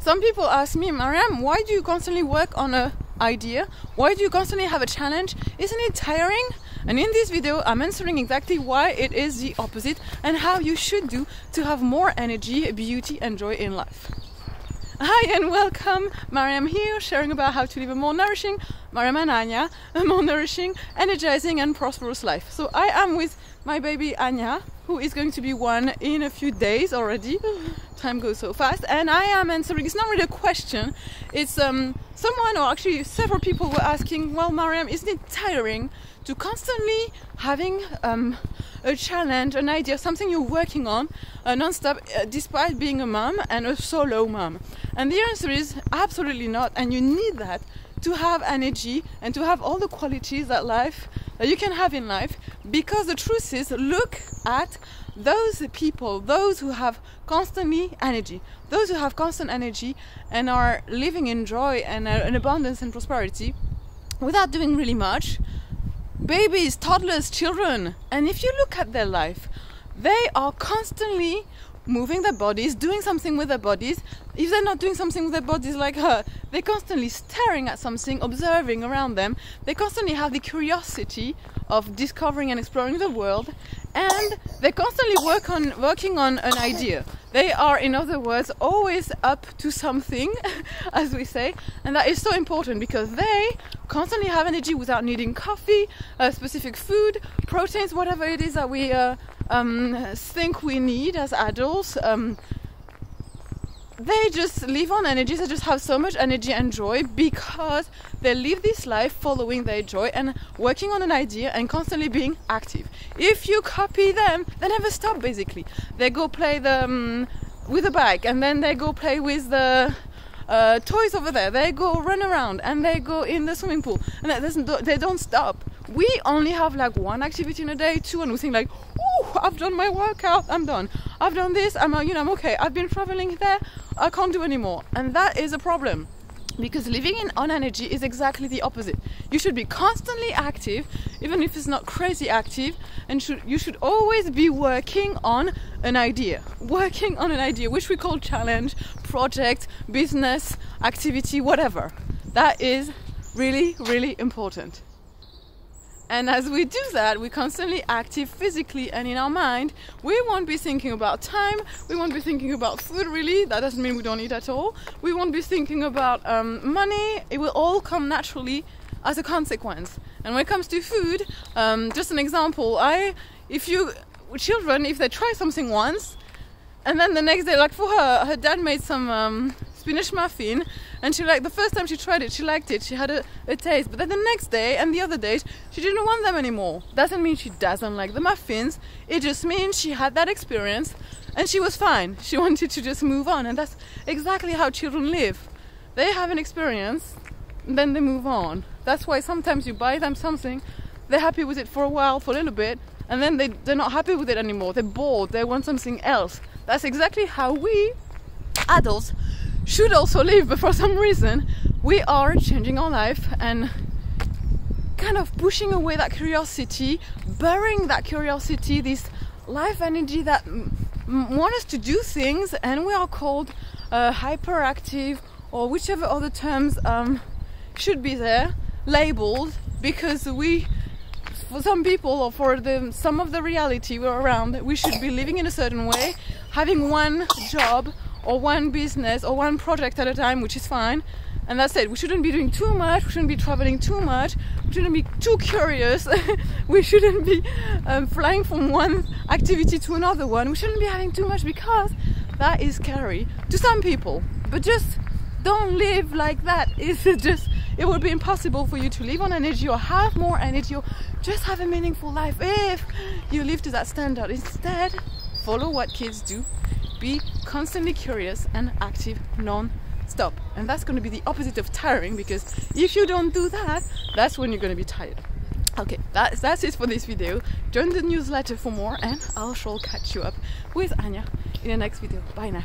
Some people ask me, Maryam, why do you constantly work on an idea? Why do you constantly have a challenge? Isn't it tiring? And in this video, I'm answering exactly why it is the opposite and how you should do to have more energy, beauty and joy in life. Hi and welcome, Maryam here, sharing about how to live a more nourishing, Maryam and Anya, a more nourishing, energizing and prosperous life. So I am with my baby Anya, who is going to be one in a few days already. Time goes so fast. And I am answering, it's not really a question, it's someone, or actually several people were asking, well Maryam, isn't it tiring to constantly having a challenge, an idea, something you're working on non-stop, despite being a mom and a solo mom? And the answer is absolutely not, and you need that to have energy and to have all the qualities that you can have in life, because the truth is, look at those people, those who have constantly energy, those who have constant energy and are living in joy and in abundance and prosperity without doing really much. Babies, toddlers, children, and if you look at their life, they are constantly moving their bodies, doing something with their bodies. If they're not doing something with their bodies like her, they're constantly staring at something, observing around them. They constantly have the curiosity of discovering and exploring the world, and they constantly working on an idea. They are, in other words, always up to something, as we say, and that is so important because they constantly have energy without needing coffee, specific food, proteins, whatever it is that we think we need as adults. They just live on energy. They just have so much energy and joy because they live this life following their joy and working on an idea and constantly being active. If you copy them, they never stop basically. They go play with the bike, and then they go play with the toys over there. They go run around and they go in the swimming pool, and they don't stop. We only have like one activity in a day, two, and we think like, oh, I've done my workout, I'm done. I've done this, I'm okay. I've been traveling there, I can't do anymore. And that is a problem, because living on energy is exactly the opposite. You should be constantly active, even if it's not crazy active, and you should always be working on an idea, which we call challenge, project, business, activity, whatever. That is really, really important. And as we do that, we're constantly active physically and in our mind. We won't be thinking about time, we won't be thinking about food really, that doesn't mean we don't eat at all. We won't be thinking about money, it will all come naturally as a consequence. And when it comes to food, just an example, children, if they try something once, and then the next day, like for her dad made some spinach muffin, and the first time she tried it, she liked it, she had a taste, but then the next day and the other days, she didn't want them anymore. Doesn't mean she doesn't like the muffins, it just means she had that experience and she was fine. She wanted to just move on, and that's exactly how children live. They have an experience, and then they move on. That's why sometimes you buy them something, they're happy with it for a while, for a little bit, and then they're not happy with it anymore, they're bored, they want something else. That's exactly how we, adults, should also live, but for some reason we are changing our life and kind of pushing away that curiosity, burying that curiosity, this life energy that want us to do things, and we are called hyperactive, or whichever other terms should be there, labeled, because for some people, or for some of the reality we're around, we should be living in a certain way, having one job or one business or one project at a time, which is fine, and that's it. We shouldn't be doing too much, we shouldn't be traveling too much, we shouldn't be too curious, we shouldn't be flying from one activity to another one, we shouldn't be having too much, because that is scary to some people. But just don't live like that. It would be impossible for you to live on energy or have more energy or just have a meaningful life if you live to that standard. Instead, follow what kids do. Be constantly curious and active non-stop. And that's going to be the opposite of tiring, because if you don't do that, that's when you're going to be tired. Okay, that's it for this video. Join the newsletter for more, and I'll sure catch you up with Anya in the next video. Bye now.